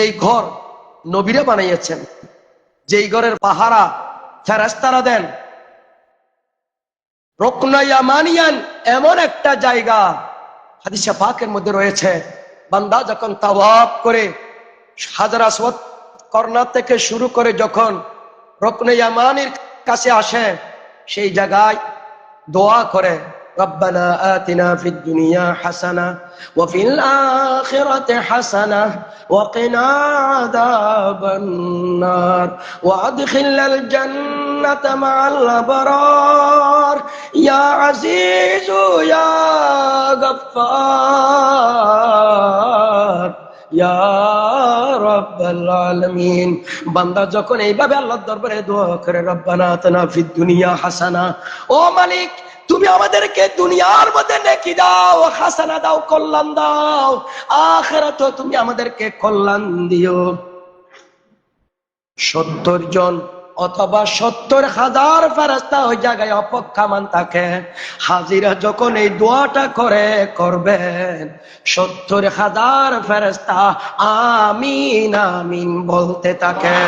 যেই ঘর নবীরা বানিয়েছেন, যেই ঘরের পাহারা ফেরেশতারা দেন, রুকনে ইয়ামানিয়ান এমন একটা জায়গা হাদিসে পাকের মধ্যে রয়েছে, বান্দা যখন তাওয়াফ করে হাজর আসওয়াদ কর্নার থেকে শুরু করে যখন রুকনে ইয়ামানির কাছে আসে, সেই জায়গায় দোয়া করে, রব্বানা আতিনা ফিদ দুনিয়া হাসানাহ ওয়া ফিল আখিরাতি হাসানাহ ওয়া কিনা আযাবান নার ওয়া আদখিলনাল জান্নাতা মা'আল আবরার ইয়া আজিজু ইয়া গফফার ইয়া রাব্বাল আলামিন। বান্দা যখন এইভাবে আল্লাহর দরবারে দোয়া করে, রব্বানা আতিনা ফিদ দুনিয়া হাসানাহ, ও মালিক তুমি আমাদেরকে দুনিয়ার মধ্যে নেকি দাও, হাসানা দাও, কল্যাণ দাও, আখিরাতে তুমি আমাদেরকে কল্যাণ দিও। 70 জন অথবা 70,000 ফেরেশতা ওই জায়গায় অপেক্ষমান থাকে। হাজিরা যখন এই দোয়াটা করবেন, 70,000 ফেরেশতা আমিন আমিন বলতে থাকে।